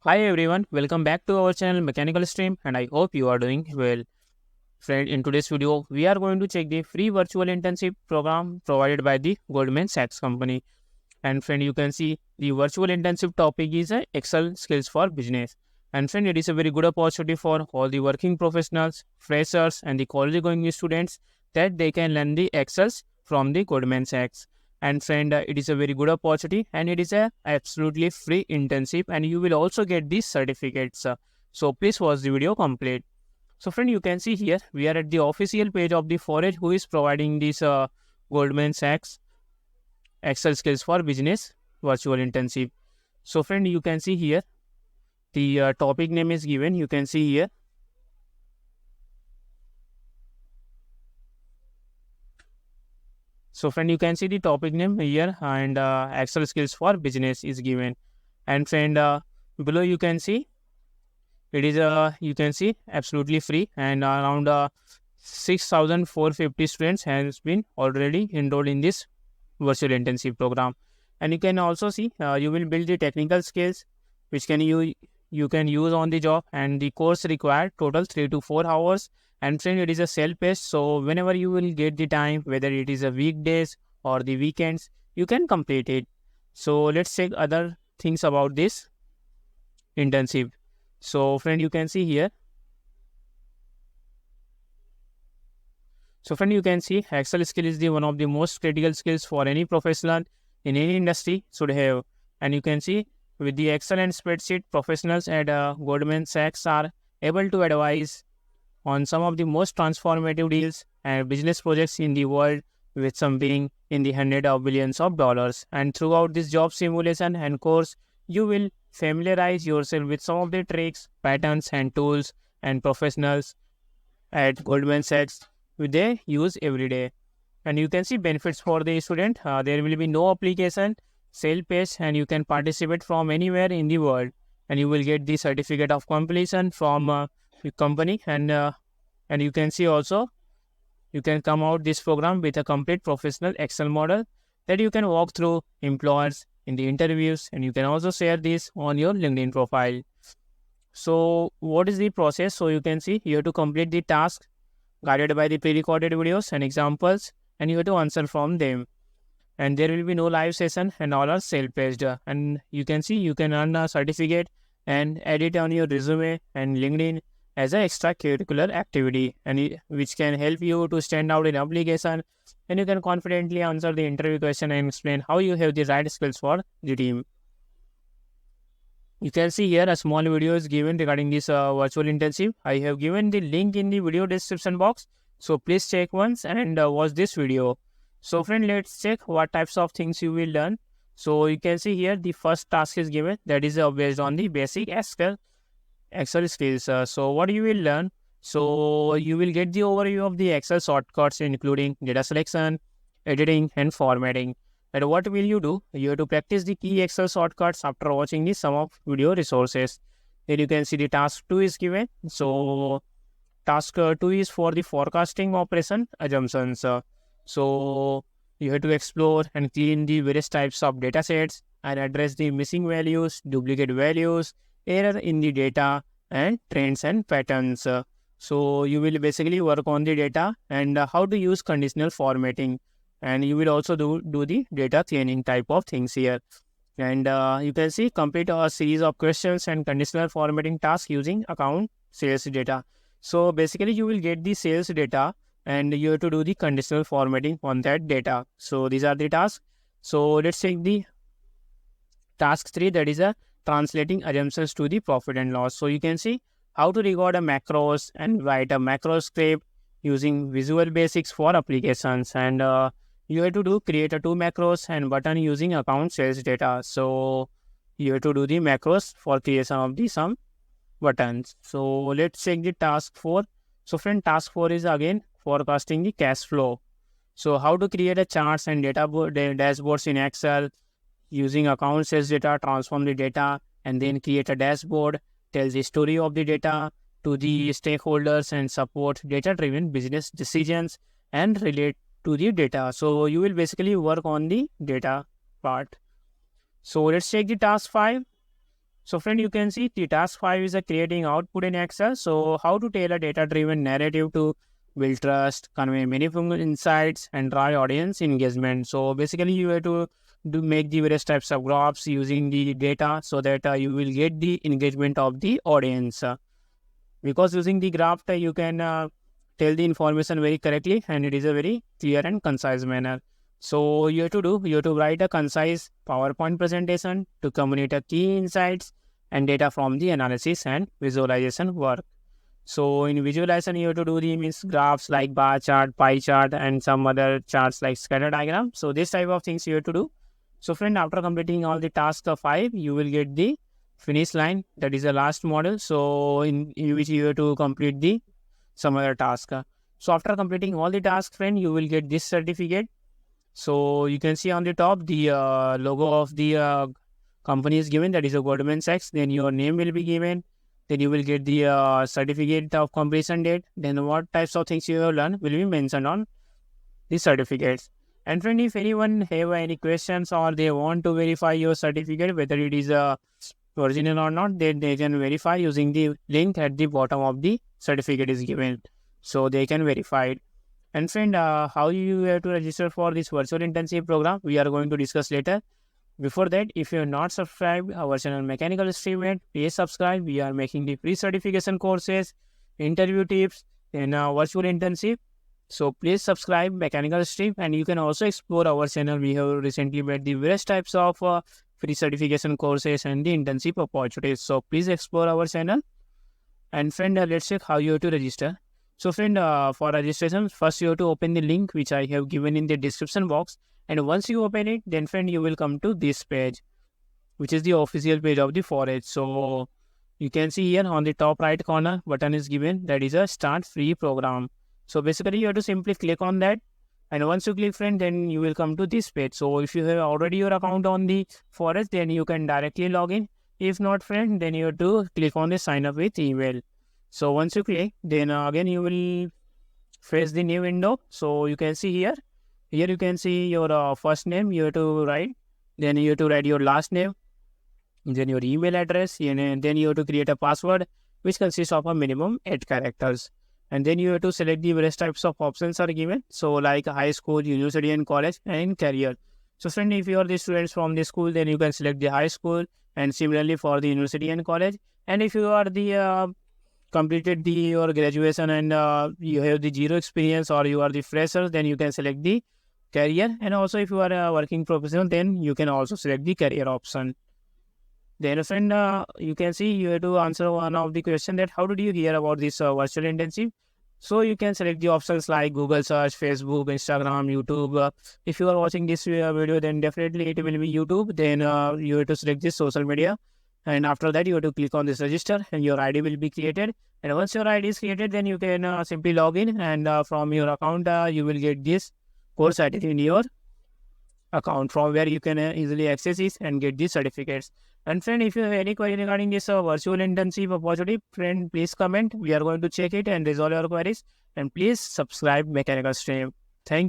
Hi everyone, welcome back to our channel Mechanical Stream and I hope you are doing well. Friend, in today's video, we are going to check the free virtual internship program provided by the Goldman Sachs company. And friend, you can see the virtual internship topic is Excel skills for business. And friend, it is a very good opportunity for all the working professionals, freshers and the college going students that they can learn the Excels from the Goldman Sachs. And friend, it is a very good opportunity and it is a absolutely free internship and you will also get these certificates. So please watch the video complete. So friend, you can see here we are at the official page of the Forage who is providing this Goldman Sachs Excel skills for business virtual internship. So friend, you can see here the topic name is given. You can see here. So friend, you can see the topic name here and Excel skills for business is given. And friend, below you can see it is you can see absolutely free and around 6,450 students has been already enrolled in this virtual internship program. And you can also see you will build the technical skills which you can use on the job, and the course required total 3 to 4 hours. And friend, it is a self-paced, so whenever you will get the time, whether it is a weekdays or the weekends, you can complete it. So let's check other things about this internship. So friend, you can see here. So friend, you can see Excel skill is the one of the most critical skills for any professional in any industry should have. And you can see with the Excel and spreadsheet, professionals at Goldman Sachs are able to advise on some of the most transformative deals and business projects in the world, with some being in the hundreds of billions of dollars. And throughout this job simulation and course, you will familiarize yourself with some of the tricks, patterns and tools and professionals at Goldman Sachs they use every day. And you can see benefits for the student. There will be no application, self-paced, and you can participate from anywhere in the world. And you will get the certificate of completion from the company. And you can see also you can come out this program with a complete professional Excel model that you can walk through employers in the interviews, and you can also share this on your LinkedIn profile. So what is the process? So you can see you have to complete the task guided by the pre-recorded videos and examples, and you have to answer from them. And there will be no live session and all are self-paced. And you can see you can earn a certificate and edit on your resume and LinkedIn as an extracurricular activity, and which can help you to stand out in application, and you can confidently answer the interview question and explain how you have the right skills for the team. You can see here a small video is given regarding this virtual internship. I have given the link in the video description box. So please check once and watch this video. So friend, let's check what types of things you will learn. So you can see here the first task is given, that is based on the basic Excel skills. So what you will learn? So you will get the overview of the Excel shortcuts including data selection, editing and formatting. And what will you do? You have to practice the key Excel shortcuts after watching the sum of video resources. Then you can see the task 2 is given. So task 2 is for the forecasting operation assumptions. So you have to explore and clean the various types of data sets and address the missing values, duplicate values, error in the data, and trends and patterns. So you will basically work on the data and how to use conditional formatting. And you will also do the data cleaning type of things here. And you can see complete a series of questions and conditional formatting tasks using account sales data. So basically you will get the sales data and you have to do the conditional formatting on that data. So these are the tasks. So let's take the task 3, that is translating assumptions to the profit and loss. So you can see how to record a macros and write a macro script using Visual Basics for applications. And you have to create a 2 macros and button using account sales data. So you have to do the macros for creation of the some buttons. So let's check the task 4. So friend, task 4 is again forecasting the cash flow. So how to create a charts and dashboards in Excel using account sales data, transform the data and then create a dashboard, tell the story of the data to the stakeholders and support data-driven business decisions and relate to the data. So you will basically work on the data part. So let's take the task 5. So friend, you can see the task 5 is a creating output in Excel. So how to tailor data-driven narrative to build trust, convey meaningful insights, and drive audience engagement. So basically, you have to make the various types of graphs using the data so that you will get the engagement of the audience. Because using the graph, you can tell the information very correctly, and it is a very clear and concise manner. So you have to write a concise PowerPoint presentation to communicate key insights and data from the analysis and visualization work. So in visualization, you have to do the means graphs like bar chart, pie chart, and some other charts like scatter diagram. So this type of things you have to do. So friend, after completing all the tasks of 5, you will get the finish line. That is the last model. So in which you have to complete the some other task. So after completing all the tasks, friend, you will get this certificate. So you can see on the top the logo of the company is given. That is a Goldman Sachs. Then your name will be given. Then you will get the certificate of completion date. Then what types of things you have learned will be mentioned on the certificates. And friend, if anyone have any questions or they want to verify your certificate, whether it is original or not, then they can verify using the link at the bottom of the certificate is given. So they can verify it. And friend, how you have to register for this virtual internship program, we are going to discuss later. Before that, if you are not subscribed our channel Mechanical Streaming, please subscribe. We are making the free certification courses, interview tips, and virtual internship. So please subscribe Mechanical Stream, and you can also explore our channel. We have recently made the various types of free certification courses and the internship opportunities. So please explore our channel. And friend, let's check how you have to register. So friend, for registration, first you have to open the link which I have given in the description box. And once you open it, then friend, you will come to this page, which is the official page of the Forage. So you can see here on the top right corner button is given, that is a start free program. So basically you have to simply click on that. And once you click, friend, then you will come to this page. So if you have already your account on the Forage, then you can directly log in. If not, friend, then you have to click on the sign up with email. So once you click, then again you will face the new window. So you can see here you can see your first name you have to write. Then you have to write your last name, then your email address, and then you have to create a password which consists of a minimum 8 characters. And then you have to select the various types of options are given. So like high school, university and college, and career. So friend, if you are the students from the school, then you can select the high school, and similarly for the university and college. And if you are the completed your graduation and you have the zero experience or you are the fresher, then you can select the career. And also if you are a working professional, then you can also select the career option. Then friend, you can see you have to answer one of the question that how did you hear about this virtual internship. So you can select the options like Google search, Facebook, Instagram, YouTube. If you are watching this video, then definitely it will be YouTube. Then you have to select this social media. And after that, you have to click on this register and your ID will be created. And once your ID is created, then you can simply log in, and from your account, you will get this course ID in your account from where you can easily access it and get these certificates. And friend, if you have any query regarding this virtual internship opportunity, friend, please comment. We are going to check it and resolve your queries. And please subscribe Mechanical Stream.